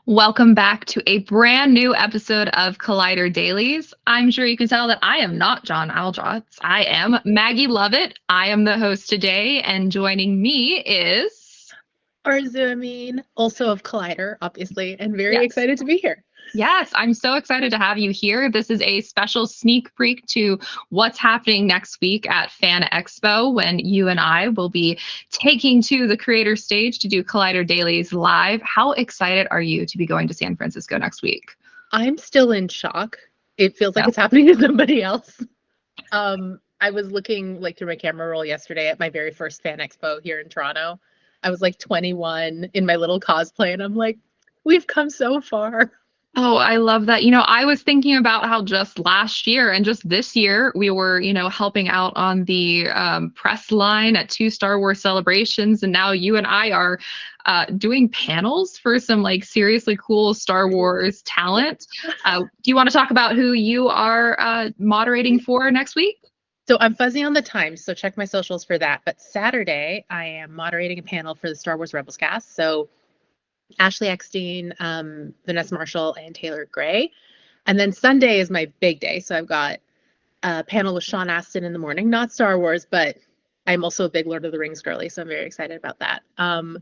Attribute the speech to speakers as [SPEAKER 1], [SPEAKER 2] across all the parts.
[SPEAKER 1] Welcome back to a brand new episode of Collider Dailies. I'm sure you can tell that I am not John Aldrotz. I am Maggie Lovitt. I am the host today, and joining me is
[SPEAKER 2] Arezou Amin, also of Collider, obviously, and very
[SPEAKER 1] yes.
[SPEAKER 2] excited to be here.
[SPEAKER 1] Yes, I'm so excited to have you here. This is a special sneak peek to what's happening next week at Fan Expo when you and I will be taking to the creator stage to do Collider Dailies live. How excited are you to be going to San Francisco next week?
[SPEAKER 2] I'm still in shock. It feels like it's happening to somebody else. I was looking through my camera roll yesterday at my very first Fan Expo here in Toronto. I was 21 in my little cosplay, and I'm like, we've come so far.
[SPEAKER 1] Oh, I love that. I was thinking about how just last year and just this year, we were, helping out on the press line at 2 Star Wars celebrations. And now you and I are doing panels for some seriously cool Star Wars talent. Do you want to talk about who you are moderating for next week?
[SPEAKER 2] So I'm fuzzy on the times, so check my socials for that. But Saturday, I am moderating a panel for the Star Wars Rebels cast. So Ashley Eckstein, Vanessa Marshall, and Taylor Gray. And then Sunday is my big day. So I've got a panel with Sean Astin in the morning, not Star Wars, but I'm also a big Lord of the Rings girly, so I'm very excited about that. And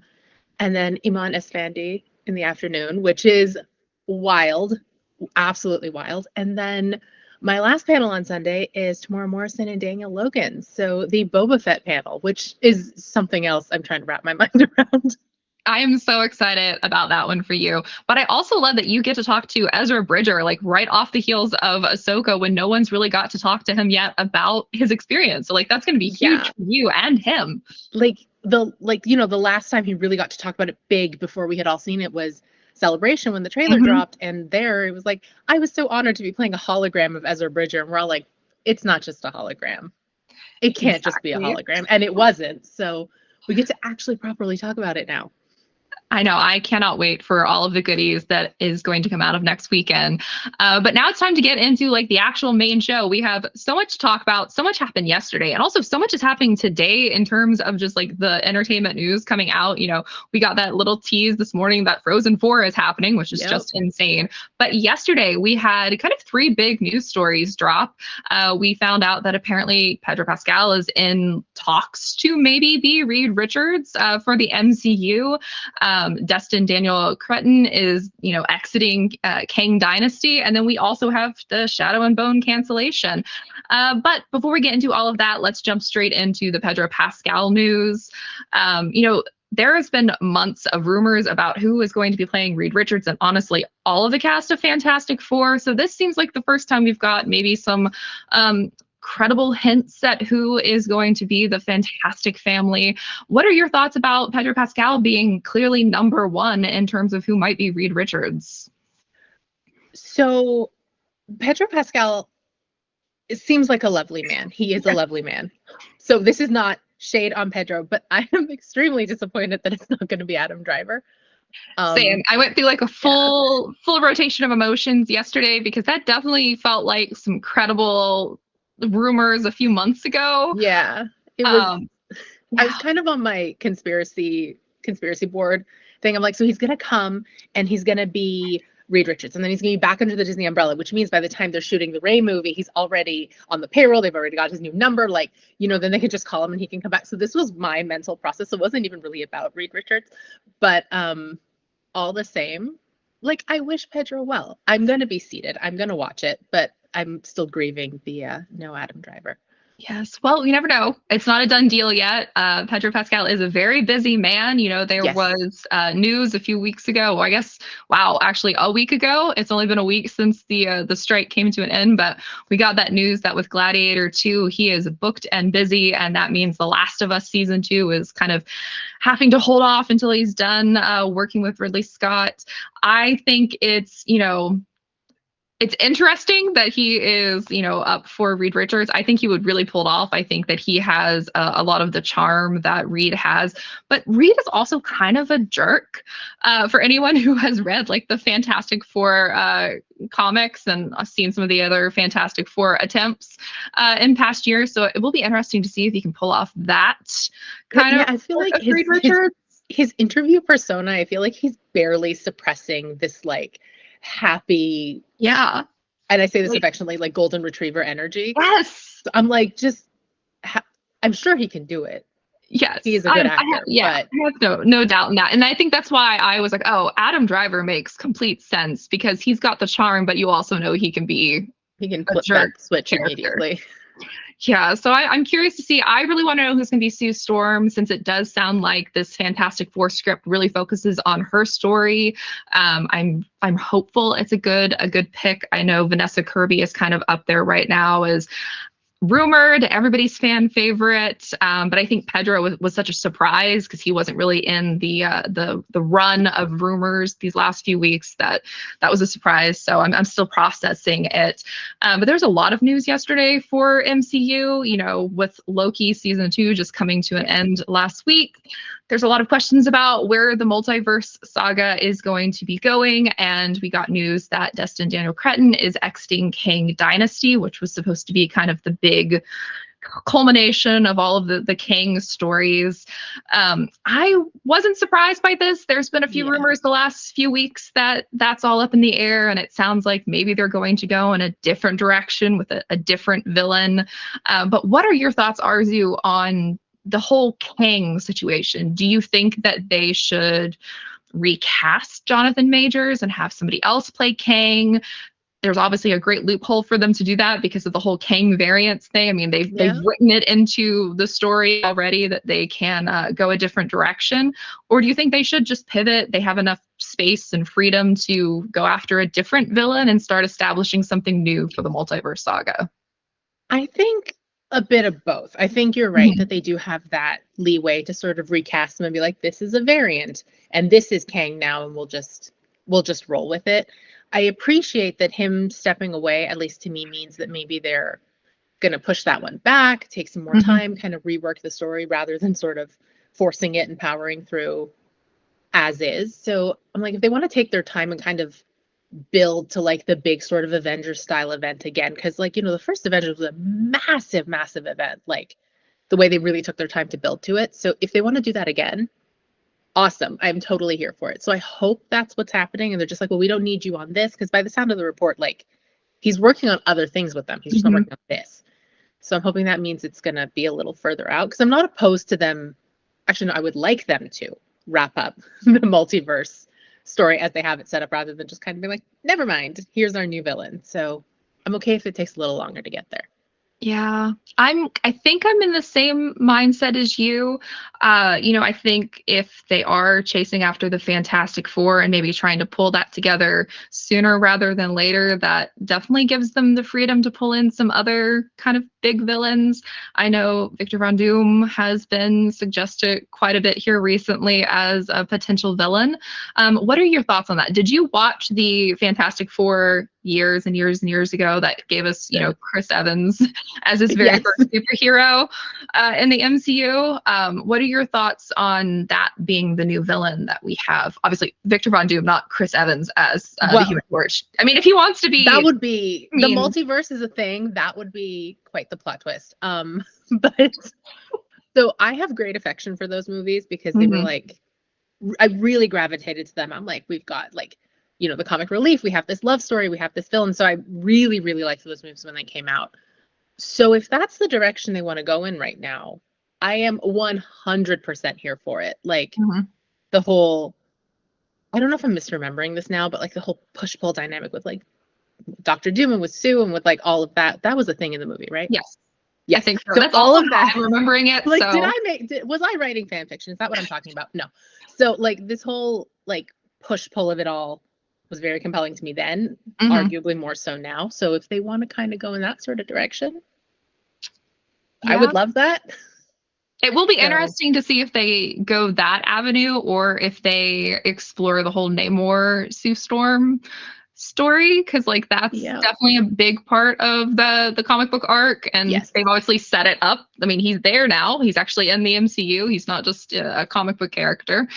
[SPEAKER 2] then Iman Esfandi in the afternoon, which is wild, absolutely wild. And then my last panel on Sunday is Tamora Morrison and Daniel Logan. So the Boba Fett panel, which is something else I'm trying to wrap my mind around.
[SPEAKER 1] I am so excited about that one for you. But I also love that you get to talk to Ezra Bridger, right off the heels of Ahsoka, when no one's really got to talk to him yet about his experience. So that's going to be huge for you and him.
[SPEAKER 2] The last time he really got to talk about it big before we had all seen it was Celebration when the trailer dropped. And there it was I was so honored to be playing a hologram of Ezra Bridger. And we're all it's not just a hologram. It can't just be a hologram. And it wasn't. So we get to actually properly talk about it now.
[SPEAKER 1] I know. I cannot wait for all of the goodies that is going to come out of next weekend. But now it's time to get into the actual main show. We have so much to talk about. So much happened yesterday, and also so much is happening today in terms of just the entertainment news coming out. We got that little tease this morning that Frozen 4 is happening, which is just insane. But yesterday we had kind of 3 big news stories drop. We found out that apparently Pedro Pascal is in talks to maybe be Reed Richards for the MCU. Destin Daniel Cretton is, exiting Kang Dynasty. And then we also have the Shadow and Bone cancellation. But before we get into all of that, let's jump straight into the Pedro Pascal news. There has been months of rumors about who is going to be playing Reed Richards, and honestly, all of the cast of Fantastic Four. So this seems like the first time we've got maybe some credible hints at who is going to be the Fantastic family. What are your thoughts about Pedro Pascal being clearly number 1 in terms of who might be Reed Richards?
[SPEAKER 2] So Pedro Pascal, it seems like a lovely man. He is a lovely man. So this is not shade on Pedro, but I am extremely disappointed that it's not going to be Adam Driver.
[SPEAKER 1] Same. I went through a full rotation of emotions yesterday because that definitely felt like some credible rumors a few months ago.
[SPEAKER 2] Yeah, it was. I was kind of on my conspiracy board thing. I'm so he's gonna come and he's gonna be Reed Richards, and then he's gonna be back under the Disney umbrella, which means by the time they're shooting the Rey movie, he's already on the payroll. They've already got his new number. Then they could just call him and he can come back. So this was my mental process. It wasn't even really about Reed Richards, but all the same, I wish Pedro well. I'm gonna be seated. I'm gonna watch it, but I'm still grieving the no Adam Driver.
[SPEAKER 1] Yes. Well, you never know. It's not a done deal yet. Pedro Pascal is a very busy man. There was news a few weeks ago. Well, I guess, actually a week ago. It's only been a week since the strike came to an end, but we got that news that with Gladiator 2, he is booked and busy, and that means The Last of Us Season 2 is kind of having to hold off until he's done working with Ridley Scott. I think it's interesting that he is, up for Reed Richards. I think he would really pull it off. I think that he has a lot of the charm that Reed has. But Reed is also kind of a jerk. For anyone who has read the Fantastic Four comics and seen some of the other Fantastic Four attempts in past years. So it will be interesting to see if he can pull off that kind of.
[SPEAKER 2] I feel like
[SPEAKER 1] Reed Richards.
[SPEAKER 2] his interview persona, I feel like he's barely suppressing this like happy,
[SPEAKER 1] Yeah.
[SPEAKER 2] and I say this affectionately, like golden retriever energy.
[SPEAKER 1] Yes.
[SPEAKER 2] So I'm like, just I'm sure he can do it.
[SPEAKER 1] Yes.
[SPEAKER 2] He is a good actor.
[SPEAKER 1] I have no doubt in that. And I think that's why I was like, oh, Adam Driver makes complete sense because he's got the charm, but you also know he can
[SPEAKER 2] flip that switch
[SPEAKER 1] character.
[SPEAKER 2] Immediately.
[SPEAKER 1] Yeah, so I'm curious to see. I really want to know who's going to be Sue Storm, since it does sound like this Fantastic Four script really focuses on her story. I'm hopeful it's a good pick. I know Vanessa Kirby is kind of up there right now as rumored, everybody's fan favorite, but I think Pedro was such a surprise because he wasn't really in the run of rumors these last few weeks that was a surprise. So I'm still processing it. But there's a lot of news yesterday for MCU. You know, with Loki season 2 just coming to an end last week. There's a lot of questions about where the Multiverse Saga is going to be going, and we got news that Destin Daniel Cretton is exiting Kang Dynasty, which was supposed to be kind of the big culmination of all of the Kang stories. I wasn't surprised by this. There's been a few rumors the last few weeks that that's all up in the air, and it sounds like maybe they're going to go in a different direction with a different villain. But what are your thoughts, Arezou, on the whole Kang situation? Do you think that they should recast Jonathan Majors and have somebody else play Kang? There's obviously a great loophole for them to do that because of the whole Kang variants thing. I mean, they've written it into the story already that they can go a different direction. Or do you think they should just pivot? They have enough space and freedom to go after a different villain and start establishing something new for the Multiverse Saga?
[SPEAKER 2] I think a bit of both. I think you're right that they do have that leeway to sort of recast them and be like, this is a variant and this is Kang now, and we'll just roll with it. I appreciate that him stepping away, at least to me, means that maybe they're going to push that one back, take some more time, kind of rework the story rather than sort of forcing it and powering through as is. So I'm like, if they want to take their time and kind of build to like the big sort of Avengers style event again, because like, you know, the first Avengers was a massive event, like the way they really took their time to build to it. So if they want to do that again, awesome, I'm totally here for it. So I hope that's what's happening, and they're just like, well, we don't need you on this, because by the sound of the report, like he's working on other things with them, he's just not working on this. So I'm hoping that means it's going to be a little further out, because I'm not opposed to them. Actually, no, I would like them to wrap up the multiverse story as they have it set up, rather than just kind of be like, never mind, here's our new villain. So I'm okay if it takes a little longer to get there.
[SPEAKER 1] Yeah, I think I'm in the same mindset as you. You know, I think if they are chasing after the Fantastic Four and maybe trying to pull that together sooner rather than later, that definitely gives them the freedom to pull in some other kind of big villains. I know Victor Von Doom has been suggested quite a bit here recently as a potential villain. What are your thoughts on that? Did you watch the Fantastic Four years and years ago that gave us, you know, Chris Evans as his very first superhero in the MCU? What are your thoughts on that being the new villain that we have? Obviously, Victor Von Doom, not Chris Evans as the Human Torch. I mean, if he wants to be,
[SPEAKER 2] that would be the multiverse is a thing. That would be quite the plot twist. But so I have great affection for those movies because they were like, I really gravitated to them. I'm like, we've got like, you know, the comic relief, we have this love story, we have this villain. So I really liked those movies when they came out. So if that's the direction they want to go in right now, I am 100% here for it. Like the whole, I don't know if I'm misremembering this now, but like the whole push-pull dynamic with like Dr. Doom and with Sue and with like all of that, that was a thing in the movie, right?
[SPEAKER 1] Yes.
[SPEAKER 2] Yes.
[SPEAKER 1] I think so.
[SPEAKER 2] So
[SPEAKER 1] that's
[SPEAKER 2] all of that.
[SPEAKER 1] I'm remembering it.
[SPEAKER 2] Like,
[SPEAKER 1] so.
[SPEAKER 2] Was I writing fan fiction? Is that what I'm talking about? No. So like this whole like push-pull of it all was very compelling to me then, arguably more so now. So if they want to kind of go in that sort of direction, I would love that.
[SPEAKER 1] It will be interesting to see if they go that avenue or if they explore the whole Namor Sue Storm story, because like that's definitely a big part of the comic book arc, and they've obviously set it up. I mean, he's there now. He's actually in the MCU. He's not just a comic book character.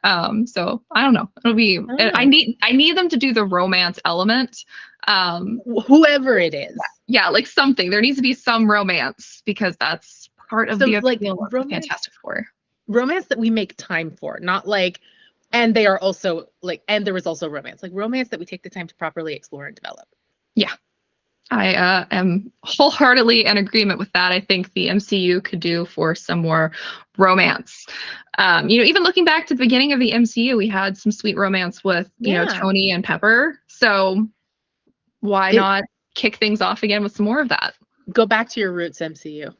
[SPEAKER 1] So I don't know. It'll be. I need them to do the romance element.
[SPEAKER 2] Whoever it is.
[SPEAKER 1] Yeah, like something. There needs to be some romance because that's part of the
[SPEAKER 2] like
[SPEAKER 1] Fantastic Four.
[SPEAKER 2] romance that we make time for, not like, and they are also like, and there was also romance, like romance that we take the time to properly explore and develop.
[SPEAKER 1] Yeah. I am wholeheartedly in agreement with that. I think the MCU could do for some more romance. Even looking back to the beginning of the MCU, we had some sweet romance with, Tony and Pepper. So why not kick things off again with some more of that?
[SPEAKER 2] Go back to your roots, MCU.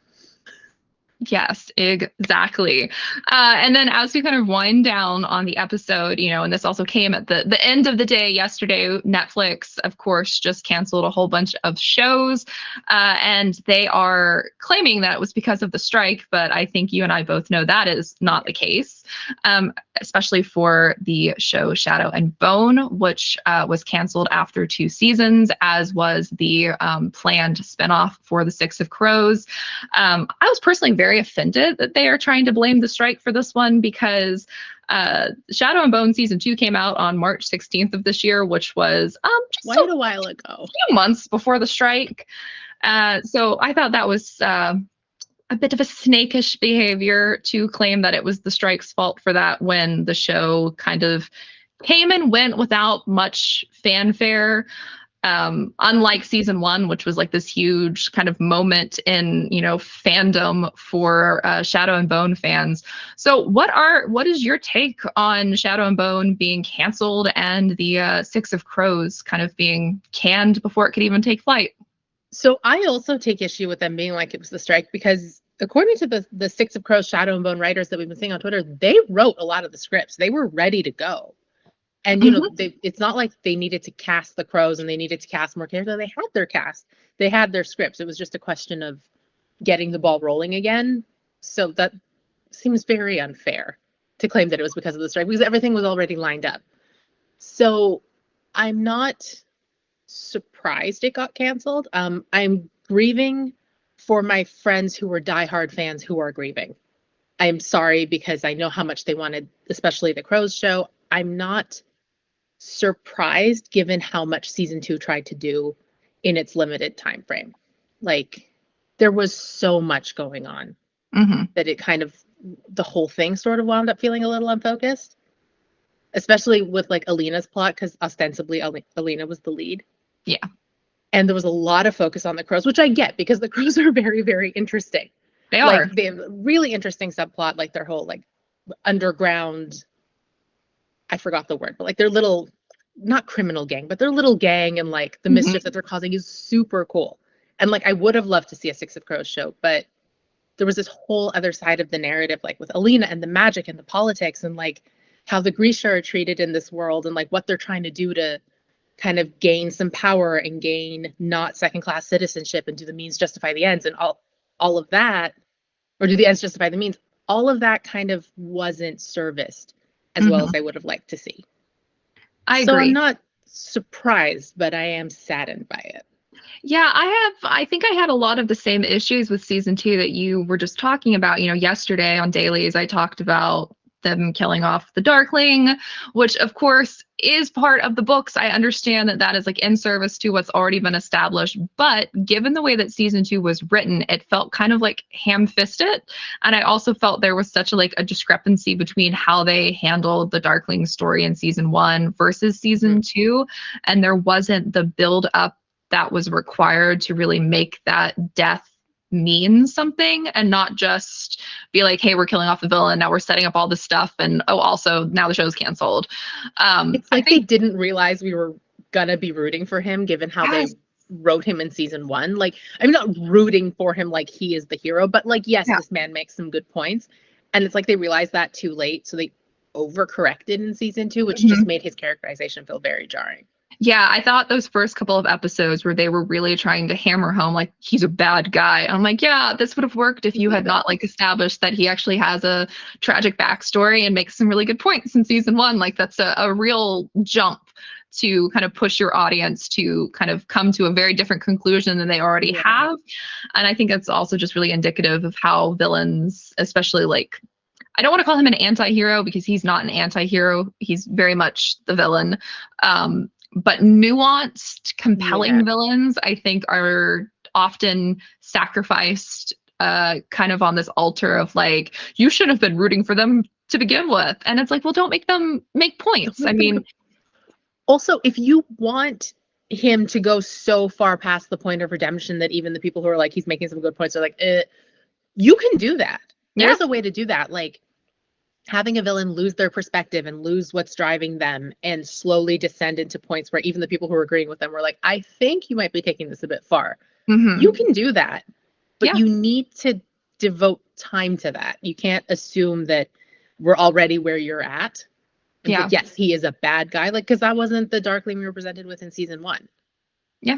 [SPEAKER 1] Yes, exactly. And then as we kind of wind down on the episode, and this also came at the end of the day yesterday, Netflix, of course, just canceled a whole bunch of shows. And they are claiming that it was because of the strike. But I think you and I both know that is not the case, especially for the show Shadow and Bone, which was canceled after 2 seasons, as was the planned spinoff for the Six of Crows. I was personally very offended that they are trying to blame the strike for this one, because Shadow and Bone season 2 came out on March 16th of this year, which was just
[SPEAKER 2] quite a while ago,
[SPEAKER 1] a few months before the strike. So I thought that was a bit of a snakish behavior to claim that it was the strike's fault for that, when the show kind of came and went without much fanfare. Unlike season 1, which was like this huge kind of moment in, fandom for Shadow and Bone fans. So what is your take on Shadow and Bone being canceled and the Six of Crows kind of being canned before it could even take flight?
[SPEAKER 2] So I also take issue with them being like it was the strike, because according to the Six of Crows Shadow and Bone writers that we've been seeing on Twitter, they wrote a lot of the scripts. They were ready to go. And, it's not like they needed to cast the crows and they needed to cast more characters. They had their cast. They had their scripts. It was just a question of getting the ball rolling again. So that seems very unfair to claim that it was because of the strike, because everything was already lined up. So I'm not surprised it got canceled. I'm grieving for my friends who were diehard fans who are grieving. I'm sorry, because I know how much they wanted, especially the Crows show. I'm not surprised given how much season 2 tried to do in its limited time frame. Like, there was so much going on that it kind of, the whole thing sort of wound up feeling a little unfocused, especially with like Alina's plot, because ostensibly Alina was the lead.
[SPEAKER 1] Yeah.
[SPEAKER 2] And there was a lot of focus on the Crows, which I get, because the Crows are very, very interesting.
[SPEAKER 1] They are.
[SPEAKER 2] They have a really interesting subplot, like their whole like underground, I forgot the word, but like their little, not criminal gang, but their little gang, and like the mischief that they're causing is super cool. And like, I would have loved to see a Six of Crows show, but there was this whole other side of the narrative, like with Alina and the magic and the politics, and like how the Grisha are treated in this world, and like what they're trying to do to kind of gain some power and gain not second-class citizenship, and do the means justify the ends, and all of that, or do the ends justify the means. All of that kind of wasn't serviced as well as I would have liked to see.
[SPEAKER 1] I agree.
[SPEAKER 2] So I'm not surprised, but I am saddened by it.
[SPEAKER 1] Yeah, I think I had a lot of the same issues with season 2 that you were just talking about. Yesterday on Dailies, I talked about them killing off the Darkling, which of course is part of the books. I understand that is like in service to what's already been established, but given the way that season 2 was written, it felt kind of like ham-fisted. And I also felt there was such a discrepancy between how they handled the Darkling story in season 1 versus season 2. And there wasn't the build up that was required to really make that death mean something, and not just be like, hey, we're killing off the villain, now we're setting up all this stuff, and also now the show's canceled.
[SPEAKER 2] It's like they didn't realize we were gonna be rooting for him, given how they wrote him in season 1. Like, I'm not rooting for him like he is the hero, but like, yes, this man makes some good points, and it's like they realized that too late, so they overcorrected in season 2, which just made his characterization feel very jarring.
[SPEAKER 1] Yeah, I thought those first couple of episodes where they were really trying to hammer home, like, he's a bad guy. I'm like, yeah, this would have worked if you had not established that he actually has a tragic backstory and makes some really good points in season 1. Like, that's a real jump to kind of push your audience to kind of come to a very different conclusion than they already have. And I think that's also just really indicative of how villains, especially I don't want to call him an anti-hero, because he's not an anti-hero. He's very much the villain. But nuanced, compelling villains, I think, are often sacrificed kind of on this altar of like, you should have been rooting for them to begin with. And it's like, well, don't make them make points. I mean,
[SPEAKER 2] also, if you want him to go so far past the point of redemption that even the people who are like, he's making some good points are like, you can do that. There's a way to do that. Like having a villain lose their perspective and lose what's driving them and slowly descend into points where even the people who are agreeing with them were like, I think you might be taking this a bit far. You can do that, but you need to devote time to that. You can't assume that we're already where you're at. Yeah. Yes, he is a bad guy. Like, because that wasn't the Darkling we were presented with in season 1.
[SPEAKER 1] Yeah.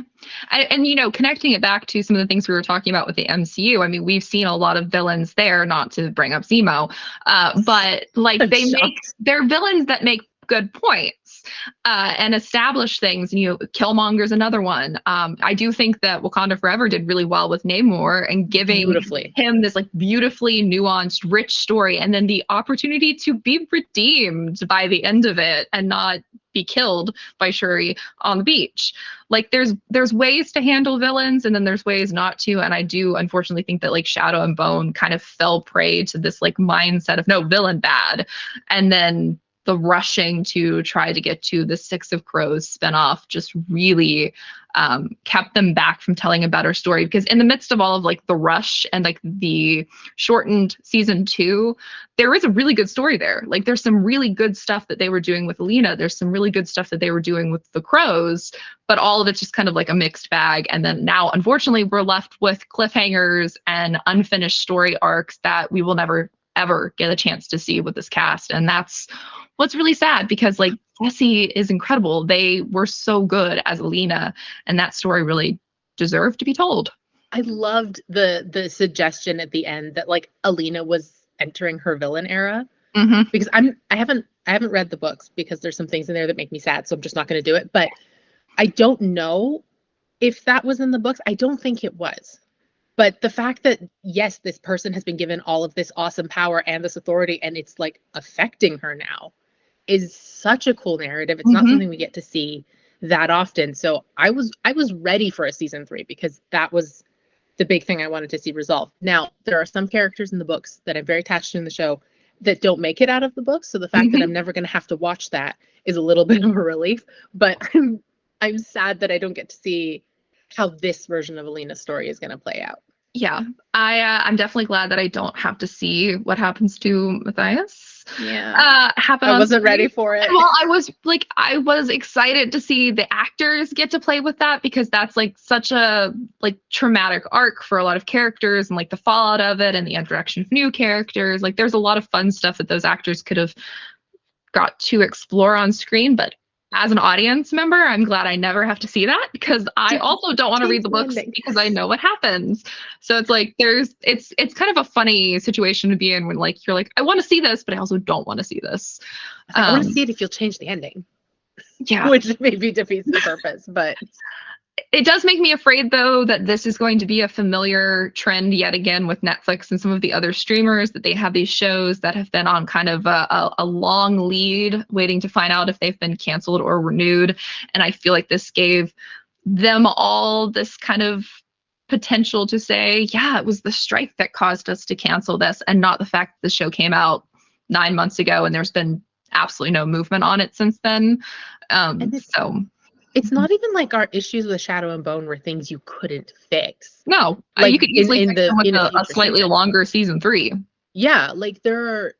[SPEAKER 1] And, you know, connecting it back to some of the things we were talking about with the MCU, I mean, we've seen a lot of villains there, not to bring up Zemo, but like they're villains that make good points and establish things. And, you know, Killmonger's another one. I do think that Wakanda Forever did really well with Namor and giving him this like beautifully nuanced, rich story, and then the opportunity to be redeemed by the end of it and not be killed by Shuri on the beach. Like there's ways to handle villains and then there's ways not to. And I do unfortunately think that like Shadow and Bone kind of fell prey to this like mindset of no, villain bad. And then the rushing to try to get to the Six of Crows spinoff just really kept them back from telling a better story, because in the midst of all of like the rush and like the shortened season 2, there is a really good story there. Like there's some really good stuff that they were doing with Alina. There's some really good stuff that they were doing with the Crows, but all of it's just kind of like a mixed bag. And then now, unfortunately, we're left with cliffhangers and unfinished story arcs that we will never ever get a chance to see with this cast. And that's what's really sad, because like Jessie is incredible. They were so good as Alina, and that story really deserved to be told.
[SPEAKER 2] I loved the suggestion at the end that like Alina was entering her villain era, because I haven't read the books because there's some things in there that make me sad, so I'm just not going to do it. But I don't know if that was in the books. I don't think it was. But the fact that, yes, this person has been given all of this awesome power and this authority, and it's like affecting her now, is such a cool narrative. It's not something we get to see that often. So I was ready for a season 3, because that was the big thing I wanted to see resolved. Now, there are some characters in the books that I'm very attached to in the show that don't make it out of the books. So the fact that I'm never going to have to watch that is a little bit of a relief. But I'm sad that I don't get to see how this version of Alina's story is going to play out.
[SPEAKER 1] Yeah, I'm definitely glad that I don't have to see what happens to Matthias.
[SPEAKER 2] Yeah, I wasn't ready for it.
[SPEAKER 1] Well, I was excited to see the actors get to play with that, because that's like such a like traumatic arc for a lot of characters, and like the fallout of it and the introduction of new characters. Like there's a lot of fun stuff that those actors could have got to explore on screen, but as an audience member, I'm glad I never have to see that, because I also don't want to read the books because I know what happens. So it's like it's kind of a funny situation to be in when like you're like, I want to see this, but I also don't want to see this.
[SPEAKER 2] I want to see it if you'll change the ending.
[SPEAKER 1] Yeah.
[SPEAKER 2] Which maybe defeats the purpose, but
[SPEAKER 1] it does make me afraid, though, that this is going to be a familiar trend yet again with Netflix and some of the other streamers, that they have these shows that have been on kind of a long lead, waiting to find out if they've been canceled or renewed. And I feel like this gave them all this kind of potential to say, yeah, it was the strike that caused us to cancel this, and not the fact that the show came out 9 months ago and there's been absolutely no movement on it since then.
[SPEAKER 2] It's not even like our issues with Shadow and Bone were things you couldn't fix.
[SPEAKER 1] No, like you could easily fix them with a slightly longer season 3.
[SPEAKER 2] Yeah, like there are,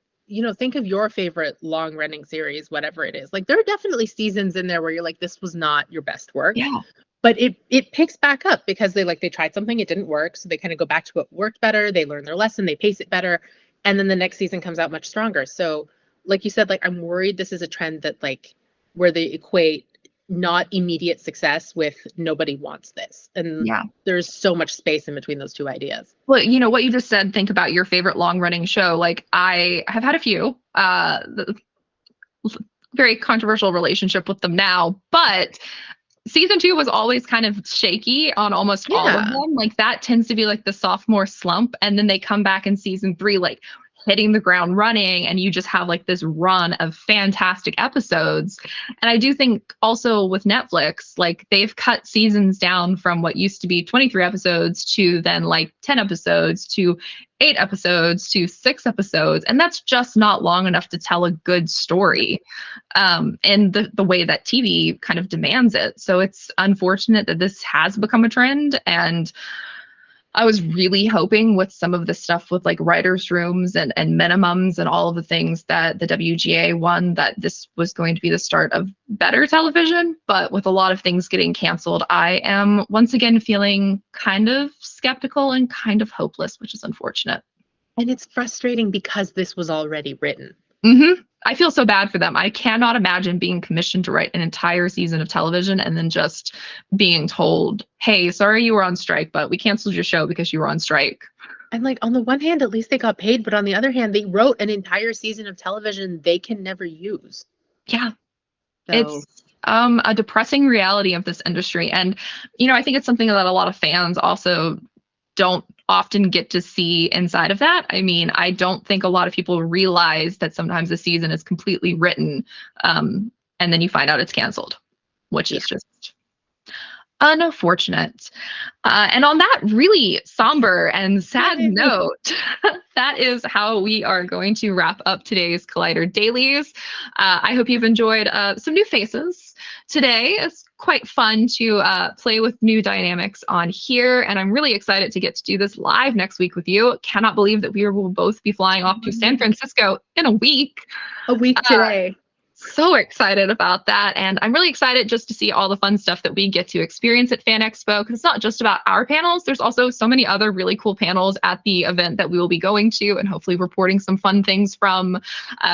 [SPEAKER 2] think of your favorite long running series, whatever it is. Like there are definitely seasons in there where you're like, this was not your best work.
[SPEAKER 1] Yeah.
[SPEAKER 2] But it picks back up because they tried something, it didn't work. So they kind of go back to what worked better. They learn their lesson, they pace it better. And then the next season comes out much stronger. So like you said, like I'm worried this is a trend that like where they equate not immediate success with nobody wants this, and there's so much space in between those two ideas.
[SPEAKER 1] Well, what you just said, think about your favorite long running show. Like I have had a few very controversial relationship with them now, but season 2 was always kind of shaky on almost all of them. Like that tends to be like the sophomore slump, and then they come back in season 3 like hitting the ground running, and you just have like this run of fantastic episodes. And I do think also with Netflix, like they've cut seasons down from what used to be 23 episodes to then like 10 episodes to 8 episodes to 6 episodes. And that's just not long enough to tell a good story in the way that TV kind of demands it. So it's unfortunate that this has become a trend. And I was really hoping with some of the stuff with like writers' rooms and minimums and all of the things that the WGA won, that this was going to be the start of better television. But with a lot of things getting canceled, I am once again feeling kind of skeptical and kind of hopeless, which is unfortunate.
[SPEAKER 2] And it's frustrating because this was already written.
[SPEAKER 1] Mm-hmm. I feel so bad for them. I cannot imagine being commissioned to write an entire season of television and then just being told, hey, sorry you were on strike, but we canceled your show because you were on strike.
[SPEAKER 2] And like on the one hand, at least they got paid, but on the other hand, they wrote an entire season of television they can never use.
[SPEAKER 1] Yeah.
[SPEAKER 2] So.
[SPEAKER 1] It's a depressing reality of this industry. And, you know, I think it's something that a lot of fans also don't often get to see inside of that. I mean, I don't think a lot of people realize that sometimes a season is completely written and then you find out it's canceled, which is just unfortunate. And on that really somber and sad note, that is how we are going to wrap up today's Collider Dailies. I hope you've enjoyed some new faces today. It's quite fun to play with new dynamics on here, and I'm really excited to get to do this live next week with you. Cannot believe that we will both be flying off to San Francisco in a week.
[SPEAKER 2] A week today.
[SPEAKER 1] So excited about that. And I'm really excited just to see all the fun stuff that we get to experience at Fan Expo, because it's not just about our panels. There's also so many other really cool panels at the event that we will be going to and hopefully reporting some fun things from.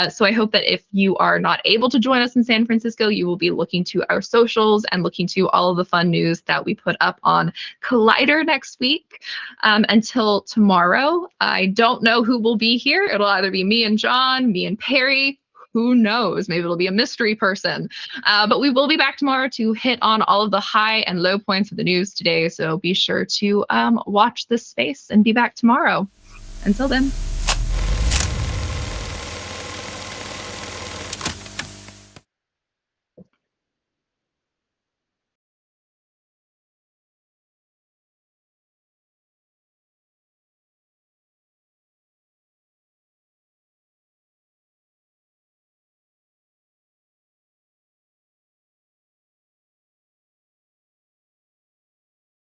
[SPEAKER 1] So I hope that if you are not able to join us in San Francisco, you will be looking to our socials and looking to all of the fun news that we put up on Collider next week. Until tomorrow, I don't know who will be here. It'll either be me and John, me and Perry. Who knows? Maybe it'll be a mystery person. But we will be back tomorrow to hit on all of the high and low points of the news today. So be sure to watch this space and be back tomorrow. Until then.